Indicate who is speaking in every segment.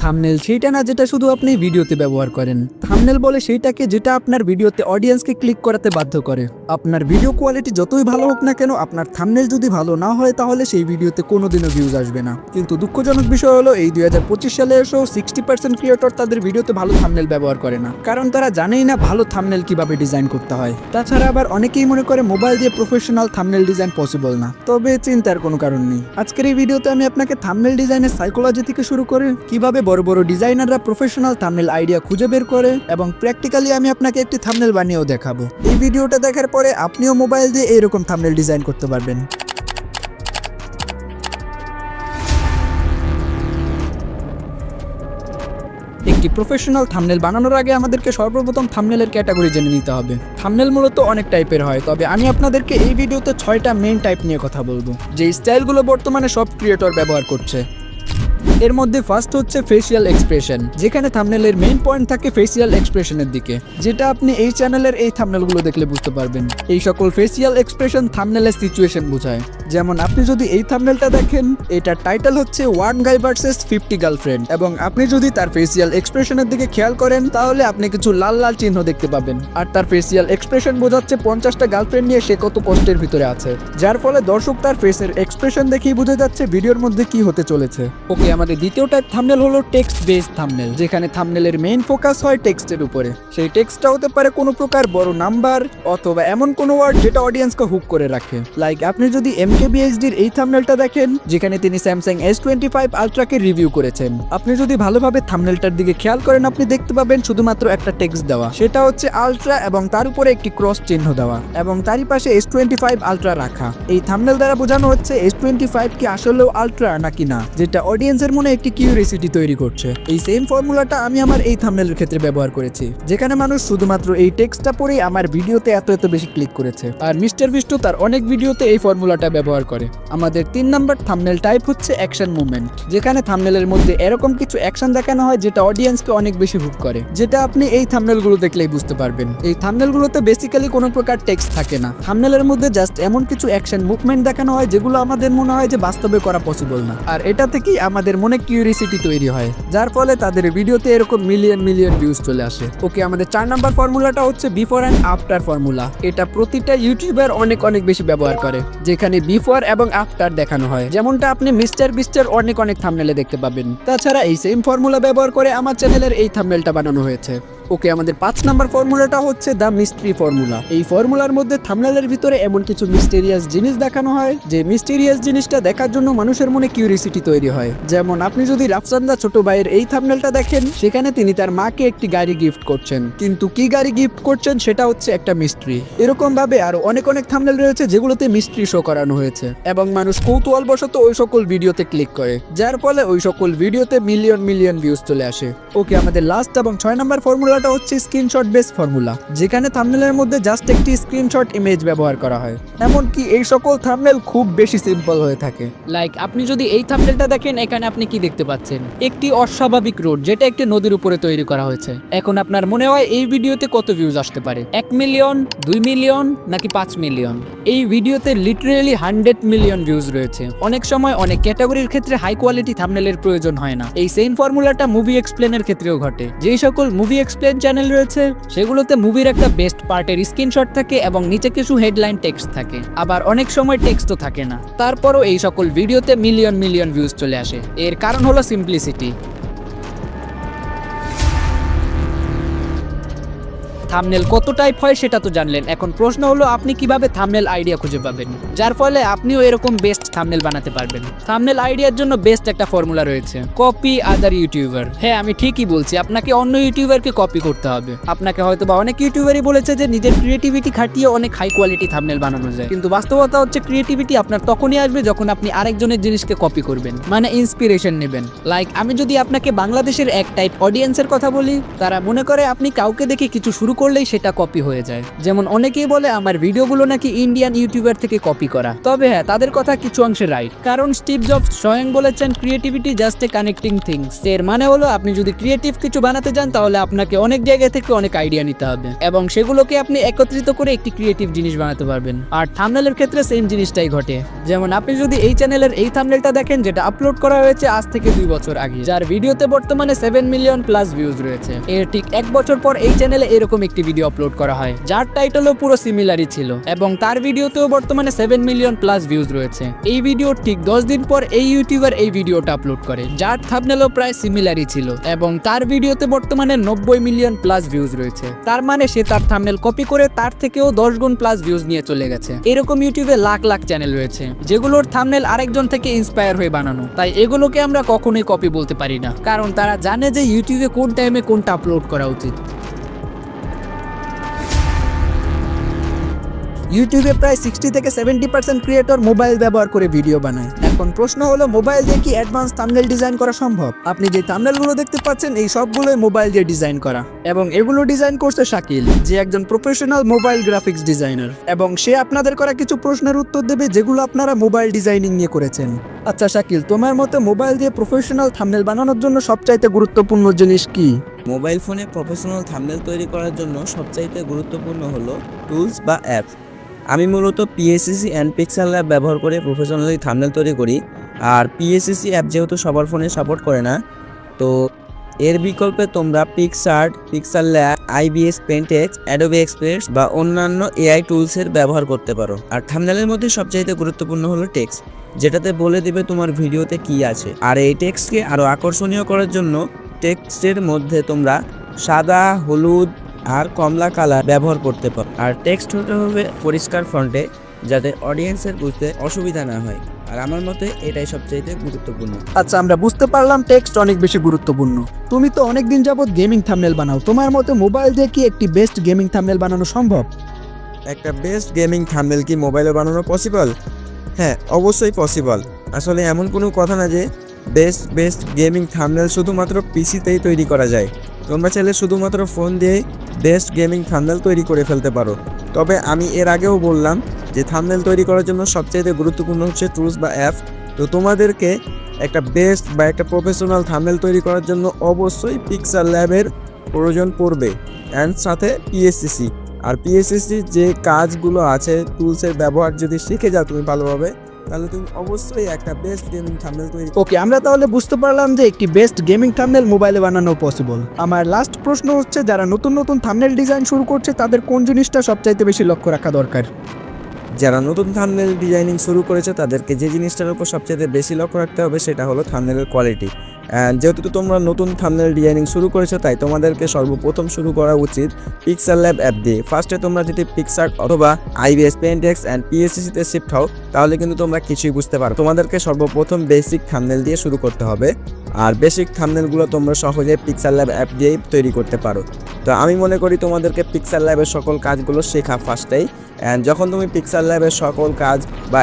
Speaker 1: Thumbnail সেইটা না যেটা শুধু আপনি ভিডিওতে ব্যবহার করেন। থাম্বনেল বলে সেইটাকে যেটা আপনার ভিডিওতে অডিয়েন্সকে ক্লিক করাতে বাধ্য করে। আপনার ভিডিও কোয়ালিটি যতই ভালো হোক না কেন, আপনার থাম্বনেল যদি ভালো না হয় তাহলে সেই ভিডিওতে কোনোদিনও ভিউজ আসবে না। কিন্তু দুঃখজনক বিষয় হলো এই 2025 সালে এসেও 60% ক্রিয়েটর তাদের ভিডিওতে ভালো থাম্বনেল ব্যবহার করে না, কারণ তারা জানেই না ভালো থাম্বনেল কিভাবে ডিজাইন করতে হয়। তাছাড়া আবার অনেকেই মনে করে মোবাইল দিয়ে প্রফেশনাল থাম্বনেল ডিজাইন পসিবল না। তবে চিন্তার কোনো কারণ নেই। আজকের এই ভিডিওতে আমি আপনাকে থাম্বনেল ডিজাইনের সাইকোলজি থেকে শুরু করে কিভাবে বড় বড় ডিজাইনাররা প্রফেশনাল থাম্বনেল আইডিয়া খুঁজে বের করে এবং প্র্যাকটিক্যালি আমি আপনাকে একটি থাম্বনেল বানিয়েও দেখাবো। এই ভিডিওটা দেখার পরে আপনিও মোবাইল দিয়ে এইরকম থাম্বনেল ডিজাইন করতে পারবেন। একটি প্রফেশনাল থাম্বনেল বানানোর আগে আমাদেরকে সর্বপ্রথম থাম্বনেলের ক্যাটাগরি জেনে নিতে হবে। থাম্বনেল মূলত অনেক টাইপের হয়, তবে আমি আপনাদেরকে এই ভিডিওতে 6টা মেইন টাইপ নিয়ে কথা বলবো, যে স্টাইলগুলো বর্তমানে সব ক্রিয়েটর ব্যবহার করছে। এর মধ্যে ফার্স্ট হচ্ছে ফেসিয়াল এক্সপ্রেশন, যেখানে থাম্বনেলের মেইন পয়েন্ট থাকে ফেসিয়াল এক্সপ্রেশনের দিকে, যেটা আপনি এই চ্যানেলের এই থাম্বনেলগুলো দেখলে বুঝতে পারবেন। এই সকল ফেসিয়াল এক্সপ্রেশন থাম্বনেলের সিচুয়েশন বোঝায়। যেমন আপনি যদি এই থাম্বনেলটা দেখেন, এটার টাইটেল হচ্ছে 1 গাই ভার্সেস 50 গার্লফ্রেন্ড, এবং আপনি যদি তার ফেসিয়াল এক্সপ্রেশনের দিকে খেয়াল করেন তাহলে আপনি কিছু লাল লাল চিহ্ন দেখতে পাবেন, আর তার ফেসিয়াল এক্সপ্রেশন বোঝাচ্ছে 50টা গার্লফ্রেন্ড নিয়ে সে কত কষ্টের ভিতরে আছে, যার ফলে দর্শক তার ফেসের এক্সপ্রেশন দেখেই বুঝে যাচ্ছে ভিডিওর মধ্যে কি হতে চলেছে। ওকে, আমাদের দ্বিতীয় টাইপ থাম্বনেল হলো টেক্সট বেসড থাম্বনেল, যেখানে থাম্বনেলের মেইন ফোকাস হয় টেক্সটের উপরে। সেই টেক্সটটা হতে পারে কোনো প্রকার বড় নাম্বার অথবা এমন কোনো ওয়ার্ড যেটা অডিয়েন্সকে হুক করে রাখে। লাইক আপনি যদি MKBHDর এই থাম্বনেলটা দেখেন, যেখানে তিনি স্যামসাং S25 আলট্রাকে রিভিউ করেছেন, আপনি যদি ভালোভাবে থাম্বনেলটার দিকে খেয়াল করেন আপনি দেখতে পাবেন শুধুমাত্র একটা টেক্সট দেওয়া, সেটা হচ্ছে আলট্রা, এবং তার উপরে একটি ক্রস চিহ্ন দেওয়া, এবং তারই পাশে S25 আলট্রা রাখা। এই থাম্বনেল দ্বারা বোঝানো হচ্ছে S25 কি আসলেও আলট্রা নাকি না, যেটা অডিয়েন্সের মনে একটি কিউরিওসিটি তৈরি করছে। এই সেম ফর্মুলাটা আমি আমার এই থাম্বনেলের ক্ষেত্রে ব্যবহার করেছি, যেখানে মানুষ শুধুমাত্র এই টেক্সটটা পড়েই আমার ভিডিওতে এত বেশি ক্লিক করেছে। আর মিস্টার বিস্টু তার অনেক ভিডিওতে এই ফর্মুলাটা ব্যবহার করে। আমাদের 3 নাম্বার থাম্বনেল টাইপ হচ্ছে অ্যাকশন মুভমেন্ট, যেখানে থাম্বনেলের মধ্যে এরকম কিছু অ্যাকশন দেখানো হয় যেটা অডিয়েন্সকে অনেক বেশি হুক করে, যেটা আপনি এই থাম্বনেলগুলো দেখলেই বুঝতে পারবেন। এই থাম্বনেলগুলোতে বেসিক্যালি কোনো প্রকার টেক্সট থাকে না, থাম্বনেলের মধ্যে জাস্ট এমন কিছু অ্যাকশন মুভমেন্ট দেখানো হয় যেগুলো আমাদের মনে হয় যে বাস্তবে করা পসিবল না, আর এটা থেকেই আমাদের মনে কিউরিওসিটি তৈরি হয়, যার ফলে তাদের ভিডিওতে এরকম মিলিয়ন ভিউজ চলে আসে। ওকে, আমাদের 4 নাম্বার ফর্মুলাটা হচ্ছে বিফোর অ্যান্ড আফটার ফর্মুলা। এটা প্রতিটা ইউটিউবার অনেক বেশি ব্যবহার করে, যেখানে বিফোর এবং আফটার দেখানো হয়, যেমনটা আপনি মিস্টার বিস্টের অনেক থাম্বনেলে দেখতে পাবেন। তাছাড়া এই সেম ফর্মুলা ব্যবহার করে আমার চ্যানেলের এই থাম্বনেলটা বানানো হয়েছে। ওকে, আমাদের 5 নাম্বার ফর্মুলাটা হচ্ছে দ্য মিস্ট্রি ফর্মুলা। এই ফর্মুলার মধ্যে থাম্বনেলের ভিতরে এমন কিছু মিস্টেরিয়াস জিনিস দেখানো হয়, যে মিস্টেরিয়াস জিনিসটা দেখার জন্য মানুষের মনে কিউরিওসিটি তৈরি হয়। যেমন আপনি যদি রাফসান্দা ছোট ভাইয়ের এই থাম্বনেলটা দেখেন, সেখানে তিনি তার মাকে একটি গাড়ি গিফট করছেন, কিন্তু কি গাড়ি গিফট করছেন সেটা হচ্ছে একটা মিস্ট্রি। এরকম ভাবে আরো অনেক থাম্বনেল রয়েছে যেগুলোতে মিস্ট্রি শো করানো হয়েছে, এবং মানুষ কৌতূহলবশত ওই সকল ভিডিওতে ক্লিক করে, যার ফলে ওই সকল ভিডিওতে মিলিয়ন ভিউজ চলে আসে। ওকে, আমাদের লাস্ট এবং 6 নাম্বার ফর্মুলা হচ্ছে স্ক্রিনশট বেস ফর্মুলা, যেখানে থাম্বনেলের মধ্যে জাস্ট একটি স্ক্রিনশট ইমেজ ব্যবহার করা হয়। এমনকি এই সকল থাম্বনেল খুব বেশি সিম্পল হয়ে থাকে। লাইক আপনি যদি এই থাম্বনেলটা দেখেন, এখানে আপনি কি দেখতে পাচ্ছেন? একটি অস্বাভাবিক রোড, যেটা একটি নদীর উপরে তৈরি করা হয়েছে। এখন আপনার মনে হয় এই ভিডিওতে কত ভিউজ আসতে পারে? 1 মিলিয়ন, 2 মিলিয়ন নাকি 5 মিলিয়ন? এই ভিডিওতে লিটারেলি 100 মিলিয়ন ভিউজ রয়েছে। অনেক সময় অনেক ক্যাটাগরির ক্ষেত্রে হাই কোয়ালিটি থাম্বনেলের প্রয়োজন হয় না। এই সেম ফর্মুলাটা মুভি এক্সপ্লেনের ক্ষেত্রেও ঘটে। যেই সকল মুভি এক্সপ্লেন চ্যানেল রয়েছে সেগুলোতে মুভির একটা বেস্ট পার্টের স্ক্রিনশট থাকে এবং নিচে কিছু হেডলাইন টেক্সট থাকে, আবার অনেক সময় টেক্সটও থাকে না। তারপরও এই সকল ভিডিওতে মিলিয়ন ভিউজ চলে আসে। এর কারণ হলো সিম্পলিসিটি। থাম্বনেল কত টাইপ হয় সেটা তো জানলেন, এখন প্রশ্ন হলো আপনি কিভাবে থাম্বনেল আইডিয়া খুঁজে পাবেন, যার ফলে আপনিও এরকম বেস্ট থাম্বনেল বানাতে পারবেন। থাম্বনেল আইডিয়ার জন্য বেস্ট একটা ফর্মুলা রয়েছে, কপি আদার ইউটিউবার। হ্যাঁ, আমি ঠিকই বলছি, আপনাকে অন্য ইউটিউবারকে কপি করতে হবে। আপনাকে হয়তোবা অনেক ইউটিউবারই বলেছে যে নিজের ক্রিয়েটিভিটি খাটিয়ে অনেক হাই কোয়ালিটি থাম্বনেল বানানো যায়, কিন্তু বাস্তবতা হচ্ছে ক্রিয়েটিভিটি আপনার তখনই আসবে যখন আপনি আরেকজনের জিনিসকে কপি করবেন, মানে ইন্সপিরেশন নেবেন। লাইক আমি যদি আপনাকে বাংলাদেশের এক টাইপ অডিয়েন্সের কথা বলি, তারা মনে করে আপনি কাউকে দেখে কিছু শুরু করলেই সেটা কপি হয়ে যায়। যেমন অনেকেই বলে আমার ভিডিওগুলো নাকি ইন্ডিয়ান ইউটিউবার থেকে কপি করা, তবে হ্যাঁ, তাদের কথা কিছু কিছু অংশে রাইট, কারণ স্টিভ জবস স্বয়ং বলেছেন creativity just a connecting things. এর মানে হলো আপনি যদি ক্রিয়েটিভ কিছু বানাতে যান তাহলে আপনাকে অনেক জায়গা থেকে অনেক আইডিয়া নিতে হবে এবং সেগুলোকে আপনি একত্রিত করে একটি ক্রিয়েটিভ জিনিস বানাতে পারবেন। আর থাম্বনেলের ক্ষেত্রে সেম জিনিসটাই ঘটে। যেমন আপনি যদি এই চ্যানেলের এই থাম্বনেলটা দেখেন, যেটা আপলোড করা হয়েছে আজ থেকে 2 বছর আগে, যার ভিডিওতে বর্তমানে 7 মিলিয়ন প্লাস ভিউজ রয়েছে। এর ঠিক 1 বছর পর এই চ্যানেলে এরকম একটি ভিডিও আপলোড করা হয় যার টাইটেলও পুরো সিমিলারই ছিল এবং তার ভিডিওতেও বর্তমানে 7 মিলিয়ন প্লাস ভিউজ রয়েছে। এই ভিডিওর ঠিক 10 দিন পর এই ইউটিউবার এই ভিডিওটা আপলোড করে যার থাম্বনেলও প্রায় সিমিলারই ছিল এবং তার ভিডিওতে বর্তমানে 90 মিলিয়ন প্লাস ভিউজ রয়েছে। তার মানে সে তার থাম্বনেল কপি করে তার থেকেও 10 গুণ প্লাস ভিউজ নিয়ে চলে গেছে। এরকম ইউটিউবে লাখ লাখ চ্যানেল রয়েছে যেগুলোর থাম্বনেল আরেকজন থেকে ইন্সপায়ার হয়ে বানানো। তাই এগুলোকে আমরা কখনোই কপি বলতে পারি না, কারণ তারা জানে যে ইউটিউবে কোন টাইমে কোনটা আপলোড করা উচিত। ইউটিউবে প্রায় 60 থেকে 70% ক্রিয়েটর মোবাইল ব্যবহার করে ভিডিও বানায়। এখন প্রশ্ন হলো, মোবাইল দিয়ে কি অ্যাডভান্স থাম্বনেল ডিজাইন করা সম্ভব? আপনি যে থাম্বনেলগুলো দেখতে পাচ্ছেন এই সবগুলোই মোবাইল দিয়ে ডিজাইন করা এবং এগুলো ডিজাইন করছে শাকিল, যে একজন প্রফেশনাল মোবাইল গ্রাফিক্স ডিজাইনার, এবং সে আপনাদের করা কিছু প্রশ্নের উত্তর দেবে যেগুলো আপনারা মোবাইল ডিজাইনিং নিয়ে করেছেন। আচ্ছা শাকিল, তোমার মতে মোবাইল দিয়ে প্রফেশনাল থাম্বনেল বানানোর জন্য সবচাইতে গুরুত্বপূর্ণ জিনিস কি?
Speaker 2: মোবাইল ফোনে প্রফেশনাল থাম্বনেল তৈরি করার জন্য সবচাইতে গুরুত্বপূর্ণ হলো টুলস বা অ্যাপ। আমি মূলত পিএসসি অ্যান্ড পিক্সেল ল্যাব ব্যবহার করে প্রফেশনালি থাম্বনেল তৈরি করি। আর পিএসসি অ্যাপ যেহেতু সবার ফোনে সাপোর্ট করে না, তো এর বিকল্পে তোমরা PicsArt, pixel lab, ibis PaintX, Adobe Express বা অন্যান্য এআই টুলসের ব্যবহার করতে পারো। আর থাম্বনেলের মধ্যে সবচাইতে গুরুত্বপূর্ণ হলো টেক্সট, যেটাতে বলে দিবে তোমার ভিডিওতে কি আছে। আর এই টেক্সটকে আরও আকর্ষণীয় করার জন্য টেক্সটের মধ্যে তোমরা সাদা, হলুদ আর কমলা কালার ব্যবহার করতে পারো। আর টেক্সট হতে হবে পরিষ্কার ফন্টে, যাতে অডিয়েন্সের বুঝতে অসুবিধা না হয়। আর আমার মতে এটাই সবচেয়ে গুরুত্বপূর্ণ।
Speaker 1: আচ্ছা, আমরা বুঝতে পারলাম টেক্সট অনেক বেশি গুরুত্বপূর্ণ। তুমি তো অনেক দিন যাবত গেমিং থাম্বনেল বানাও, তোমার মতে মোবাইল দিয়ে কি একটি বেস্ট গেমিং থাম্বনেল বানানো সম্ভব?
Speaker 2: একটা বেস্ট গেমিং থাম্বনেল কি মোবাইলে বানানো পসিবল? হ্যাঁ, অবশ্যই পসিবল। আসলে এমন কোনো কথা না যে বেস্ট গেমিং থাম্বনেল শুধুমাত্র পিসিতেই তৈরি করা যায়। তোমরা চাইলে শুধুমাত্র ফোন দিয়েই বেস্ট গেমিং থাম্বনেল তৈরি করে ফেলতে পারো। তবে আমি এর আগেও বললাম যে থাম্বনেল তৈরি করার জন্য সবচেয়ে গুরুত্বপূর্ণ হচ্ছে টুলস বা অ্যাপ। তো তোমাদেরকে একটা বেস্ট বা একটা প্রফেশনাল থাম্বনেল তৈরি করার জন্য অবশ্যই পিক্সেল ল্যাবের প্রয়োজন পড়বে, অ্যান্ড সাথে পিএসসি। আর পিএসসি যে কাজগুলো আছে, টুলসের ব্যবহার যদি শিখে যাও তুমি ভালোভাবে, তাহলে তুমি অবশ্যই একটা বেস্ট গেমিং থাম্বনেল তৈরি।
Speaker 1: ওকে, আমরা তাহলে বুঝতে পারলাম যে একটি বেস্ট গেমিং থাম্বনেল মোবাইলে বানানো পসিবল। আমার লাস্ট প্রশ্ন হচ্ছে, যারা নতুন নতুন থাম্বনেল ডিজাইন শুরু করছে তাদের কোন জিনিসটা সবচাইতে বেশি লক্ষ্য রাখা দরকার?
Speaker 2: যারা নতুন থাম্বনেল ডিজাইনিং শুরু করেছে তাদেরকে যে জিনিসটার উপর সবচেয়ে বেশি লক্ষ্য রাখতে হবে সেটা হলো থাম্বনেলের কোয়ালিটি। যেহেতু তোমরা নতুন থাম্বনেল ডিজাইনিং শুরু করেছো, তাই তোমাদেরকে সর্বপ্রথম শুরু করা উচিত পিক্সেল ল্যাব অ্যাপ দিয়ে। ফার্স্টে তোমরা যদি পিক্সআর্ট অথবা আইবিএস পেন্টেক্স অ্যান্ড পিএসসিতে শিফট হও, তাহলে কিন্তু তোমরা কিছুই বুঝতে পারো। তোমাদেরকে সর্বপ্রথম বেসিক থাম্বনেল দিয়ে শুরু করতে হবে। আর বেসিক থাম্বনেলগুলো তোমরা সহজে পিক্সেল ল্যাব অ্যাপ দিয়েই তৈরি করতে পারো। তো আমি মনে করি তোমাদেরকে পিক্সেল ল্যাবের সকল কাজগুলো শেখা ফার্স্টেই। অ্যান্ড যখন তুমি পিক্সেল ল্যাবের সকল কাজ বা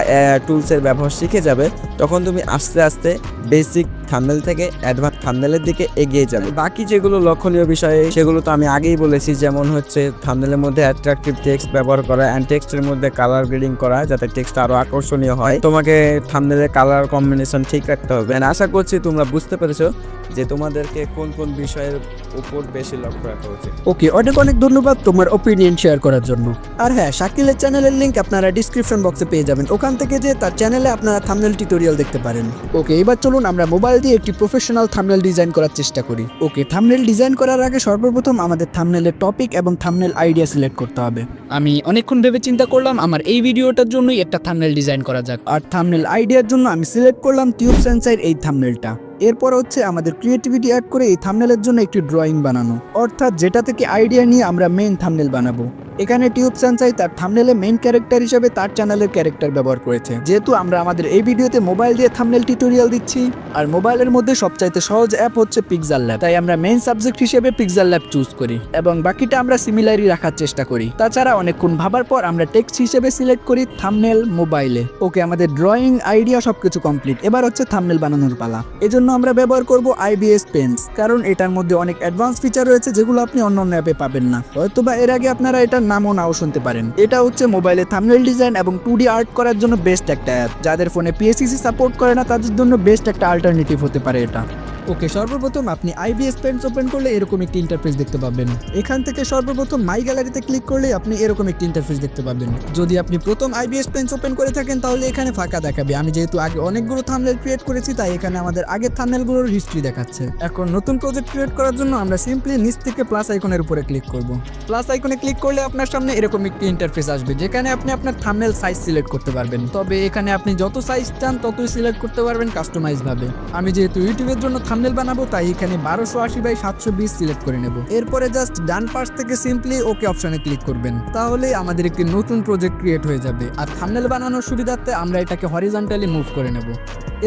Speaker 2: টুলসের ব্যবহার শিখে যাবে, তখন তুমি আস্তে আস্তে বেসিক থাম্বনেল থেকে অ্যাডভান্স থাম্বনেলের দিকে এগিয়ে যাবে। বাকি যেগুলো লক্ষণীয় বিষয় সেগুলো তো আমি আগেই বলেছি, যেমন হচ্ছে থাম্বনেলের মধ্যে অ্যাট্রাকটিভ টেক্সট ব্যবহার করা, অ্যান্ড টেক্সটের মধ্যে কালার গ্রেডিং করা, যাতে টেক্সট আরও আকর্ষণীয় হয়। তোমাকে থাম্বনেলের কালার কম্বিনেশন ঠিক রাখতে হবে। আশা করছি তোমরা বুঝতে পেরেছো যে তোমাদেরকে কোন কোন বিষয়ের উপর বেশি লক্ষ্য রাখা উচিত।
Speaker 1: ওকে, অনেক অনেক ধন্যবাদ তোমার ওপিনিয়ন শেয়ার করার জন্য। আর হ্যাঁ, শাকিলের চ্যানেলের লিংক আপনারা ডিসক্রিপশন বক্সে পেয়ে যাবেন, ওখান থেকে যে তার চ্যানেলে আপনারা থাম্বনেল টিউটোরিয়াল দেখতে পারেন। ওকে, এবার চলুন আমরা মোবাইল দিয়ে একটি প্রফেশনাল থাম্বনেল ডিজাইন করার চেষ্টা করি। ওকে, থাম্বনেল ডিজাইন করার আগে সর্বপ্রথম আমাদের থাম্বনেলের টপিক এবং থাম্বনেল আইডিয়া সিলেক্ট করতে হবে। আমি অনেকক্ষণ ভেবে চিন্তা করলাম আমার এই ভিডিওটার জন্যই একটা থাম্বনেল ডিজাইন করা যাক। আর থাম্বনেল আইডিয়ার জন্য আমি সিলেক্ট করলাম টিউব সেন্সার এই থাম্বনেলটা। এরপর হচ্ছে আমাদের ক্রিয়েটিভিটি অ্যাড করে এই থাম্বনেলের জন্য একটি ড্রয়িং বানানো, অর্থাৎ যেটা থেকে আইডিয়া নিয়ে আমরা মেইন থাম্বনেল বানাবো। এখানে টিউব সেন্সাই তার থাম্বনেলে মেইন ক্যারেক্টার হিসেবে তার চ্যানেলের ক্যারেক্টার ব্যবহার করেছে। যেহেতু আমরা আমাদের এই ভিডিওতে মোবাইল দিয়ে থাম্বনেল টিউটোরিয়াল দিচ্ছি, আর মোবাইলের মধ্যে সবচাইতে সহজ অ্যাপ হচ্ছে পিক্সেল ল্যাব, তাই আমরা মেইন সাবজেক্ট হিসেবে পিক্সেল ল্যাব চুজ করি এবং বাকিটা আমরা সিমিলারই রাখার চেষ্টা করি। তাছাড়া অনেকক্ষণ ভাবার পর আমরা টেক্সট হিসেবে সিলেক্ট করি থাম্বনেল মোবাইলে। ওকে, আমাদের ড্রয়িং আইডিয়া সবকিছু কমপ্লিট। এবার হচ্ছে থাম্বনেল বানানোর পালা। এজন্য আমরা ব্যবহার করব আইবিএস পেন্স, কারণ এটার মধ্যে অনেক অ্যাডভান্স ফিচার রয়েছে যেগুলো আপনি অন্য অন্য অ্যাপে পাবেন না। হয়তোবা এর আগে আপনারা এটা নামও নাও শুনতে পারেন। এটা হচ্ছে মোবাইলে থাম্বনেল ডিজাইন এবং 2D আর্ট করার জন্য বেস্ট একটা অ্যাপ। যাদের ফোনে পিএসসিসি সাপোর্ট করে না তাদের জন্য বেস্ট একটা অল্টারনেটিভ হতে পারে এটা। ওকে, সর্বপ্রথম আপনি আইবিএস পেন্টস ওপেন করলে এরকম একটি ইন্টারফেস দেখতে পাবেন। এখান থেকে সর্বপ্রথম মাই গ্যালারিতে ক্লিক করলে আপনি এরকম একটি ইন্টারফেস দেখতে পাবেন। যদি আপনি প্রথম আইবিএস পেন্টস ওপেন করে থাকেন তাহলে এখানে ফাঁকা দেখাবে। আমি যেহেতু আগে অনেকগুলো থাম্বনেল ক্রিয়েট করেছি তাই এখানে আমাদের আগের থাম্বনেলগুলোর হিস্ট্রি দেখাচ্ছে। এখন নতুন প্রজেক্ট ক্রিয়েট করার জন্য আমরা সিম্পলি নিচ থেকে প্লাস আইকনের উপরে ক্লিক করব। প্লাস আইকনে ক্লিক করলে আপনার সামনে এরকম একটি ইন্টারফেস আসবে যেখানে আপনি আপনার থাম্বনেল সাইজ সিলেক্ট করতে পারবেন। তবে এখানে আপনি যত সাইজ চান ততই সিলেক্ট করতে পারবেন কাস্টমাইজ ভাবে। আমি যেহেতু ইউটিউবের জন্য থাম্বনেল বানাবো তাই এখানে 1280x720 সিলেক্ট করে নেব। এরপরে জাস্ট ডান পাশ থেকে সিম্পলি ওকে অপশনে ক্লিক করবেন। তাহলে আমাদের একটি নতুন প্রজেক্ট ক্রিয়েট হয়ে যাবে। আর থাম্বনেল বানানোর সুবিধার্থে আমরা এটাকে হরিজন্টালি মুভ করে নেব।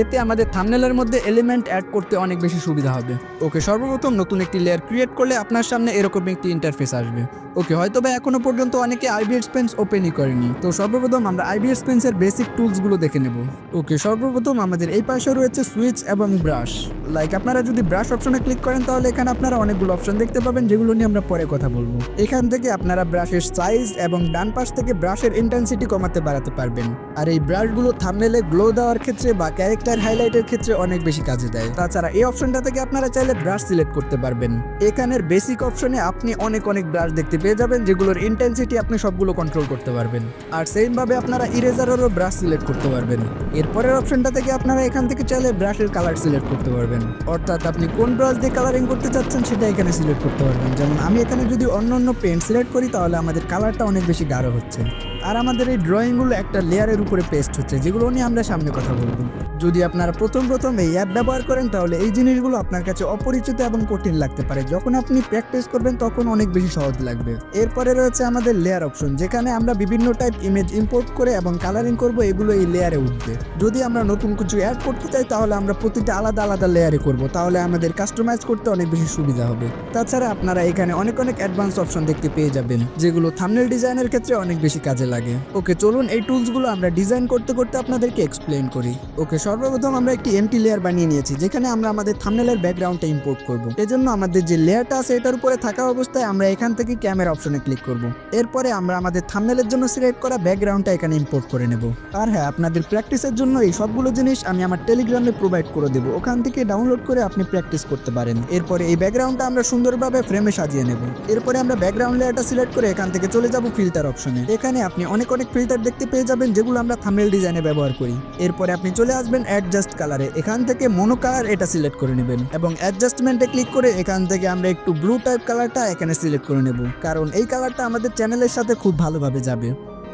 Speaker 1: এতে আমাদের থাম্বনেলের মধ্যে এলিমেন্ট অ্যাড করতে অনেক বেশি সুবিধা হবে। ওকে, সর্বপ্রথম নতুন একটি লেয়ার ক্রিয়েট করলে আপনার সামনে এরকম একটি ইন্টারফেস আসবে। ওকে, হয়তো বা এখনো পর্যন্ত অনেকে আইবিএস পেন্টস ওপেনই করেনি। তো সর্বপ্রথম আমরা আইবিএস পেন্টসের বেসিক টুলসগুলো দেখে নেব। ওকে, সর্বপ্রথম আমাদের এই পাশে রয়েছে সুইচ এবং ব্রাশ। লাইক আপনারা যদি ব্রাশ অপশনে ক্লিক করেন তাহলে এখানে আপনারা অনেকগুলো অপশন দেখতে পাবেন যেগুলো নিয়ে আমরা পরে কথা বলবো। এখান থেকে আপনারা ব্রাশের সাইজ এবং ডান পাশ থেকে ব্রাশের ইন্টেন্সিটি কমাতে বাড়াতে পারবেন। আর এই ব্রাশগুলো থাম্বনেলে গ্লো দেওয়ার ক্ষেত্রে বা ক্যারেক্টার হাইলাইটের ক্ষেত্রে অনেক বেশি কাজে দেয়। তাছাড়া এই অপশনটা থেকে আপনারা চাইলে ব্রাশ সিলেক্ট করতে পারবেন। এখানের বেসিক অপশনে আপনি অনেক ব্রাশ দেখতে পেয়ে যাবেন যেগুলোর ইন্টেন্সিটি আপনি সবগুলো কন্ট্রোল করতে পারবেন। আর সেম ভাবে আপনারা ইরেজারেরও ব্রাশ সিলেক্ট করতে পারবেন। এরপরের অপশনটা থেকে আপনারা এখান থেকে চাইলে ব্রাশের কালার সিলেক্ট করতে পারবেন। অর্থাৎ আপনি কোন ব্রাশ দিয়ে কালারিং করতে চাচ্ছেন সেটা এখানে সিলেক্ট করতে পারবেন। যেমন আমি এখানে যদি অন্য পেন্ট সিলেক্ট করি তাহলে আমাদের কালারটা অনেক বেশি গাঢ় হচ্ছে। আর আমাদের এই ড্রয়িংগুলো একটা লেয়ারের উপরে পেস্ট হচ্ছে, যেগুলো নিয়ে আমরা সামনে কথা বলবো। যদি আপনারা প্রথম এই অ্যাপ ব্যবহার করেন তাহলে এই জিনিসগুলো আপনার কাছে অপরিচিত এবং কঠিন লাগতে পারে। যখন আপনি প্র্যাকটিস করবেন তখন অনেক বেশি সহজ লাগবে। এরপরে রয়েছে আমাদের লেয়ার অপশন, যেখানে আমরা বিভিন্ন টাইপ ইমেজ ইম্পোর্ট করে এবং কালারিং করব, এগুলো এই লেয়ারে উঠবে। যদি আমরা নতুন কিছু অ্যাড করতে চাই তাহলে আমরা প্রতিটা আলাদা লেয়ারে করব, তাহলে আমাদের কাস্টমাইজ করতে অনেক বেশি সুবিধা হবে। তাছাড়া আপনারা এখানে অনেক অ্যাডভান্স অপশন দেখতে পেয়ে যাবেন যেগুলো থাম্বনেল ডিজাইনের ক্ষেত্রে অনেক বেশি কাজে লাগে। ওকে, চলুন এই টুলসগুলো আমরা ডিজাইন করতে আপনাদেরকে এক্সপ্লেইন করি। ওকে, সর্বপ্রথম আমরা একটি এমটি লেয়ার বানিয়ে নিয়েছি যেখানে আমরা আমাদের থাম্বনেলের ব্যাকগ্রাউন্ডটা ইম্পোর্ট করব। এজন্য আমাদের যে লেয়ারটা আছে এটার উপরে থাকা অবস্থায় আমরা এখান থেকে ক্যামেরা অপশনে ক্লিক করব। এরপরে আমরা আমাদের থাম্বনেলের জন্য সিলেক্ট করা ব্যাকগ্রাউন্ডটা এখানে ইম্পোর্ট করে নেব। আর হ্যাঁ, আপনাদের প্র্যাকটিসের জন্য এই সবগুলো জিনিস আমি আমার টেলিগ্রামে প্রোভাইড করে দেব, ওখান থেকে ডাউনলোড করে আপনি প্র্যাকটিস করতে পারেন। এরপরে এই ব্যাকগ্রাউন্ডটা আমরা সুন্দরভাবে ফ্রেমে সাজিয়ে নেব। এরপরে আমরা ব্যাকগ্রাউন্ড লেয়ারটা সিলেক্ট করে এখান থেকে চলে যাব ফিল্টার অপশনে। এখানে আপনি অনেক ফিল্টার দেখতে পেয়ে যাবেন যেগুলো আমরা থাম্বনেল ডিজাইনে ব্যবহার করি। এরপরে আপনি চলে আসবেন অ্যাডজাস্ট কালারে। এখান থেকে মোনো কালার এটা সিলেক্ট করে নেবেন এবং অ্যাডজাস্টমেন্টে ক্লিক করে এখান থেকে আমরা একটু ব্লু টাইপ কালারটা এখানে সিলেক্ট করে নেব, কারণ এই কালারটা আমাদের চ্যানেলের সাথে খুব ভালোভাবে যাবে।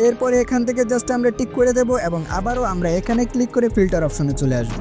Speaker 1: এরপরে এখান থেকে জাস্ট আমরা টিক করে দেব এবং আবারও আমরা এখানে ক্লিক করে ফিল্টার অপশনে চলে আসব।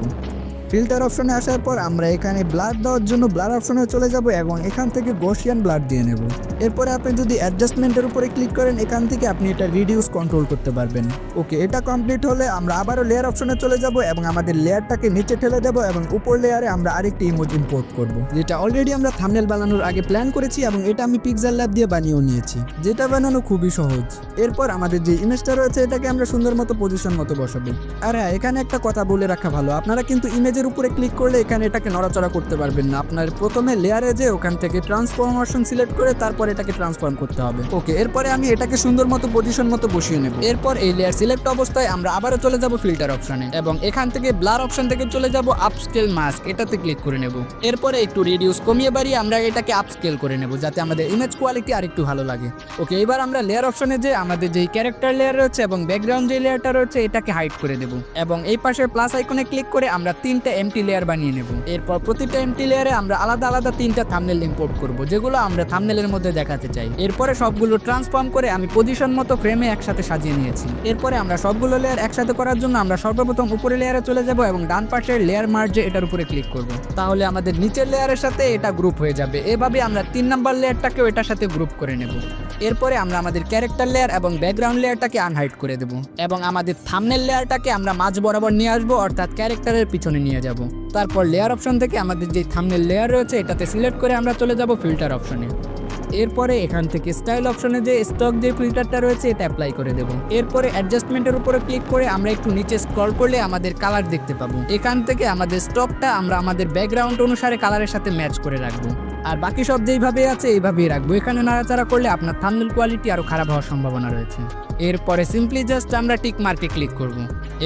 Speaker 1: ফিল্টার অপশনে আসার পর আমরা এখানে ব্লার দেওয়ার জন্য ব্লার অপশনে চলে যাব এবং এখান থেকে গসিয়ান ব্লার দিয়ে নেব। এরপরে আপনি যদি অ্যাডজাস্টমেন্টের উপরে ক্লিক করেন এখান থেকে আপনি এটা রিডিউস কন্ট্রোল করতে পারবেন। ওকে, এটা কমপ্লিট হলে আমরা আবারও লেয়ার অপশনে চলে যাব এবং আমাদের লেয়ারটাকে নিচে ঠেলে দেব এবং উপর লেয়ারে আমরা আরেকটি ইমোজ ইম্পোর্ট করব, যেটা অলরেডি আমরা থাম্বনেল বানানোর আগে প্ল্যান করেছি এবং এটা আমি পিক্সেল ল্যাব দিয়ে বানিয়েও নিয়েছি, যেটা বানানো খুবই সহজ। এরপর আমাদের যে ইমেজটা রয়েছে এটাকে আমরা সুন্দর মতো পজিশন মতো বসাবো। আর হ্যাঁ, এখানে একটা কথা বলে রাখা ভালো, আপনারা কিন্তু ইমেজের উপরে ক্লিক করলে এখানে এটাকে নড়াচড়া করতে পারবেন না। আপনার প্রথমে লেয়ারে যে ওখান থেকে ট্রান্সফরমেশন সিলেক্ট করে তারপর এটাকে ট্রান্সফর্ম করতে হবে। ওকে, এরপরে আমি এটাকে সুন্দর মতো পজিশন মতো বসিয়ে নেব। এরপর এই লেয়ার সিলেক্ট অবস্থায় আমরা আবারও চলে যাব ফিল্টার অপশনে এবং এখান থেকে ব্লার অপশন থেকে চলে যাব আপস্কেল মাস্ক, এটাতে ক্লিক করে নেব। এরপরে একটু রিডিউস কমিয়ে বাড়িয়ে আমরা এটাকে আপস্কেল করে নেব যাতে আমাদের ইমেজ কোয়ালিটি আরেকটু ভালো লাগে। ওকে, এবার আমরা লেয়ার অপশনে যে আমাদের যেই ক্যারেক্টার লেয়ার রয়েছে এবং ব্যাকগ্রাউন্ড যে লেয়ারটা রয়েছে এটাকে হাইড করে দেব এবং এই পাশের প্লাস আইকনে ক্লিক করে আমরা 3টা এমটি লেয়ার বানিয়ে নেব। এরপর প্রতিটা এমটি লেয়ারে আমরা আলাদা 3টা থাম্বনেল ইম্পোর্ট করব যেগুলো আমরা থাম্বনেলের মধ্যে দেখাতে চাই। এরপরে সবগুলো ট্রান্সফর্ম করে আমি পজিশন মতো ফ্রেমে একসাথে সাজিয়ে নিয়েছি। এরপরে আমরা সবগুলো লেয়ার একসাথে করার জন্য আমরা সর্বপ্রথম উপরে লেয়ারে চলে যাব এবং ডান পাশের লেয়ার মার্জে এটার উপরে ক্লিক করব। তাহলে আমাদের নিচের লেয়ারের সাথে এটা গ্রুপ হয়ে যাবে। এভাবে আমরা 3 নাম্বার লেয়ারটাকেও এটার সাথে গ্রুপ করে নেব। এরপরে আমরা আমাদের ক্যারেক্টার লেয়ার এবং ব্যাকগ্রাউন্ড লেয়ারটাকে আনহাইড করে দেব এবং আমাদের থাম্বনেল লেয়ারটাকে আমরা মাঝ বরাবর নিয়ে আসবো, অর্থাৎ ক্যারেক্টারের পিছনে নিয়ে যাব। তারপর লেয়ার অপশন থেকে আমাদের যে থাম্বনেল লেয়ার রয়েছে এটাতে সিলেক্ট করে আমরা চলে যাব ফিল্টার অপশনে। এরপরে এখান থেকে স্টাইল অপশনে যে স্টক যে ফিল্টারটা রয়েছে এটা অ্যাপ্লাই করে দেব। এরপরে অ্যাডজাস্টমেন্টের উপরে ক্লিক করে আমরা একটু নিচে স্ক্রল করলে আমাদের কালার দেখতে পাবো। এখান থেকে আমাদের স্টকটা আমরা আমাদের ব্যাকগ্রাউন্ড অনুসারে কালারের সাথে ম্যাচ করে রাখবো। আর বাকি সব যেইভাবে আছে এইভাবেই রাখবো। এখানে নাড়াচাড়া করলে আপনার থাম্বনেল কোয়ালিটি আরো খারাপ হওয়ার সম্ভাবনা রয়েছে। এরপরে সিম্পলি জাস্ট আমরা টিক মার্কে ক্লিক করব।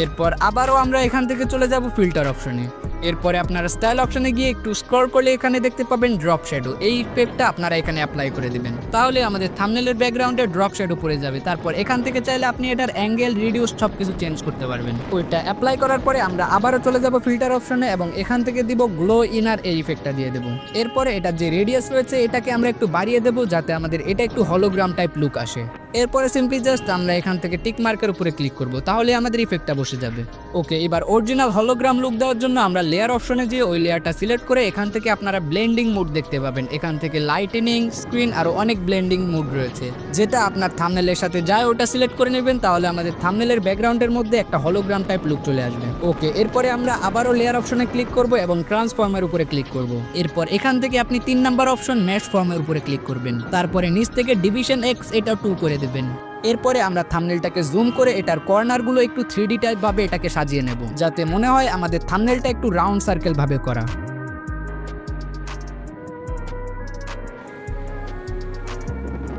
Speaker 1: এরপর আবারও আমরা এখান থেকে চলে যাব ফিল্টার অপশনে। এরপরে আপনারা স্টাইল অপশনে গিয়ে একটু স্ক্রল করলে এখানে দেখতে পাবেন ড্রপ শ্যাডো। এই ইফেক্টটা আপনারা এখানে অ্যাপ্লাই করে দিবেন, তাহলে আমাদের থাম্বনেলের ব্যাকগ্রাউন্ডে ড্রপ শ্যাডো পড়ে যাবে। তারপর এখান থেকে চাইলে আপনি এটার অ্যাঙ্গেল, রিডিউস সব কিছু চেঞ্জ করতে পারবেন। ওইটা অ্যাপ্লাই করার পরে আমরা আবারও চলে যাব ফিল্টার অপশনে এবং এখান থেকে দিব গ্লো ইনার, এই ইফেক্টটা দিয়ে দেবো। এরপরে এটার যে রেডিয়াস রয়েছে এটাকে আমরা একটু বাড়িয়ে দেবো যাতে আমাদের এটা একটু হলোগ্রাম টাইপ লুক আসে। এরপরে সিম্পলি জাস্ট আমরা এখান থেকে টিক মার্কের উপরে ক্লিক করব, তাহলে আমাদের ইফেক্টটা বসে যাবে। ওকে, এবার অরিজিনাল হলোগ্রাম লুক দেওয়ার জন্য আমরা লেয়ার অপশনে গিয়ে ওই লেয়ারটা সিলেক্ট করে এখান থেকে আপনারা ব্লেন্ডিং মোড দেখতে পাবেন। এখান থেকে লাইটেনিং, স্ক্রিন আরও অনেক ব্লেন্ডিং মোড রয়েছে, যেটা আপনার থাম্বনেলের সাথে যায় ওটা সিলেক্ট করে নেবেন, তাহলে আমাদের থাম্বনেলের ব্যাকগ্রাউন্ডের মধ্যে একটা হলোগ্রাম টাইপ লুক চলে আসবে। ওকে, এরপরে আমরা আবারও লেয়ার অপশনে ক্লিক করব এবং ট্রান্সফর্মের উপরে ক্লিক করব। এরপর এখান থেকে আপনি 3 নাম্বার অপশন ম্যাশ ফর্মের উপরে ক্লিক করবেন। তারপরে নিচ থেকে ডিভিশন এক্স এটা 2 করে দেবেন। এরপরে আমরা থাম্বনেলটাকে জুম করে এটার কর্নারগুলো একটু 3D টাইপ ভাবে এটাকে সাজিয়ে নেব, যাতে মনে হয় আমাদের থাম্বনেলটা একটু রাউন্ড সার্কেল ভাবে করা।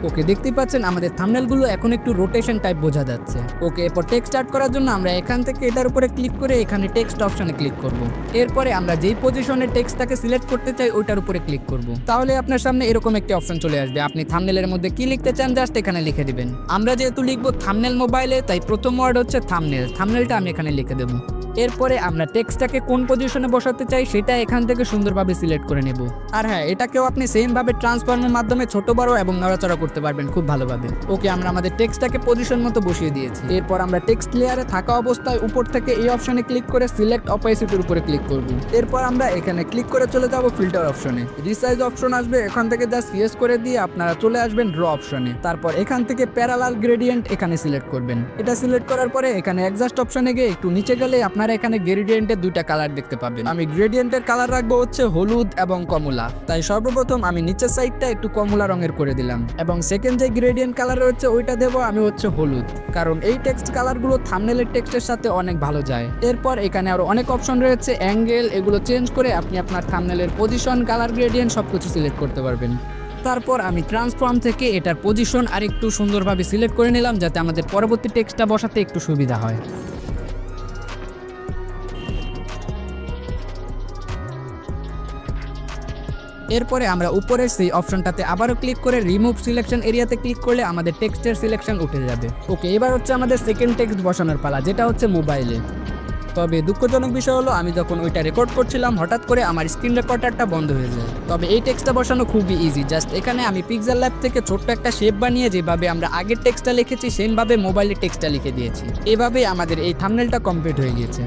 Speaker 1: ওকে, দেখতেই পাচ্ছেন আমাদের থাম্বনেলগুলো এখন একটু রোটেশন টাইপ বোঝা যাচ্ছে। ওকে, এরপর টেক্সট স্টার্ট করার জন্য আমরা এখান থেকে এটার উপরে ক্লিক করে এখানে টেক্সট অপশনে ক্লিক করব। এরপরে আমরা যেই পজিশনে টেক্সটটাকে সিলেক্ট করতে চাই ওইটার উপরে ক্লিক করব, তাহলে আপনার সামনে এরকম একটি অপশন চলে আসবে। আপনি থাম্বনেলের মধ্যে কি লিখতে চান জাস্ট এখানে লিখে দিবেন। আমরা যেহেতু লিখবো থাম্বনেল মোবাইলে, তাই প্রথম ওয়ার্ড হচ্ছে থাম্বনেল। থাম্বনেলটা আমি এখানে লিখে দেবো। এরপরে আমরা টেক্সটটাকে কোন পজিশনে বসাতে চাই সেটা এখান থেকে সুন্দরভাবে সিলেক্ট করে নেব। আর হ্যাঁ, এটাকেও আপনি সেম ভাবে ট্রান্সফর্মের মাধ্যমে ছোট বড় এবং নড়াচড়া করতে পারবেন খুব ভালোভাবে। ওকে, আমরা আমাদের টেক্সটটাকে পজিশন মতো বসিয়ে দিয়েছি। এরপর আমরা টেক্সট লেয়ারে থাকা অবস্থায় উপর থেকে এই অপশনে ক্লিক করে সিলেক্ট অপাসিটির উপরে ক্লিক করব। এরপর আমরা এখানে ক্লিক করে চলে যাব ফিল্টার অপশনে। রিসাইজ অপশন আসবে, এখান থেকে জাস্ট ইয়েস করে দিয়ে আপনারা চলে আসবেন ড্র অপশনে। তারপর এখান থেকে প্যারালাল গ্রেডিয়েন্ট এখানে সিলেক্ট করবেন। এটা সিলেক্ট করার পরে এখানে অ্যাডজাস্ট অপশনে গিয়ে একটু নিচে গেলে আপনারা এখানে গ্রেডিয়েন্টের 2টা কালার দেখতে পাবেন। আমি গ্রেডিয়েন্টের কালার রাখবো হচ্ছে হলুদ এবং কমলা, তাই সর্বপ্রথম আমি নিচের সাইডটা একটু কমলা রঙের করে দিলাম এবং সেকেন্ড যে গ্রেডিয়েন্ট কালার রয়েছে ওইটা দেবো আমি হচ্ছে হলুদ, কারণ এই টেক্সট কালারগুলো থাম্বনেলের টেক্সটের সাথে অনেক ভালো যায়। এরপর এখানে আরো অনেক অপশন রয়েছে, অ্যাঙ্গেল, এগুলো চেঞ্জ করে আপনি আপনার থাম্বনেলের পজিশন, কালার গ্রেডিয়েন্ট সবকিছু সিলেক্ট করতে পারবেন। তারপর আমি ট্রান্সফর্ম থেকে এটার পজিশন আর একটু সুন্দরভাবে সিলেক্ট করে নিলাম, যাতে আমাদের পরবর্তী টেক্সটটা বসাতে একটু সুবিধা হয়। এরপরে আমরা উপরের সেই অপশনটাতে আবারও ক্লিক করে রিমুভ সিলেকশন এরিয়াতে ক্লিক করলে আমাদের টেক্সটের সিলেকশন উঠে যাবে। ওকে, এবার হচ্ছে আমাদের সেকেন্ড টেক্সট বসানোর পালা, যেটা হচ্ছে মোবাইলে। তবে দুঃখজনক বিষয় হলো আমি যখন ওইটা রেকর্ড করছিলাম হঠাৎ করে আমার স্ক্রিন রেকর্ডারটা বন্ধ হয়ে যায়। তবে এই টেক্সটটা বসানো খুবই ইজি। জাস্ট এখানে আমি পিক্সেল ল্যাব থেকে ছোট্ট একটা শেপ বানিয়ে যেভাবে আমরা আগের টেক্সটটা লিখেছি সেমভাবে মোবাইলের টেক্সটটা লিখে দিয়েছি। এভাবেই আমাদের এই থাম্বনেলটা কমপ্লিট হয়ে গিয়েছে।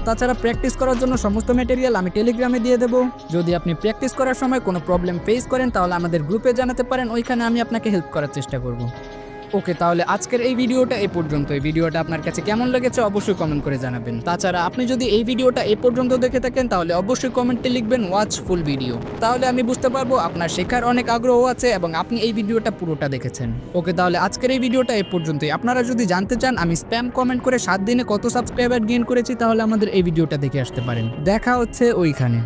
Speaker 1: তাছাড়া প্র্যাকটিস করার জন্য সমস্ত ম্যাটেরিয়াল আমি টেলিগ্রামে দিয়ে দেবো। যদি আপনি প্র্যাকটিস করার সময় কোনো প্রবলেম ফেস করেন তাহলে আমাদের গ্রুপে জানাতে পারেন, ওইখানে আমি আপনাকে হেল্প করার চেষ্টা করব। ওকে, তাহলে আজকের এই ভিডিওটা এই পর্যন্ত। এই ভিডিওটা আপনার কাছে কেমন লেগেছে অবশ্যই কমেন্ট করে জানাবেন। তাছাড়া আপনি যদি এই ভিডিওটা এই পর্যন্ত দেখে থাকেন তাহলে অবশ্যই কমেন্টে লিখবেন ওয়াচ ফুল ভিডিও, তাহলে আমি বুঝতে পারবো আপনার শেখার অনেক আগ্রহ আছে এবং আপনি এই ভিডিওটা পুরোটা দেখেছেন। ওকে, তাহলে আজকের এই ভিডিওটা এই পর্যন্তই। আপনারা যদি জানতে চান আমি স্প্যাম কমেন্ট করে 7 দিনে কত সাবস্ক্রাইবার গেইন করেছি তাহলে আমাদের এই ভিডিওটা দেখে আসতে পারেন। দেখা হচ্ছে ওইখানে।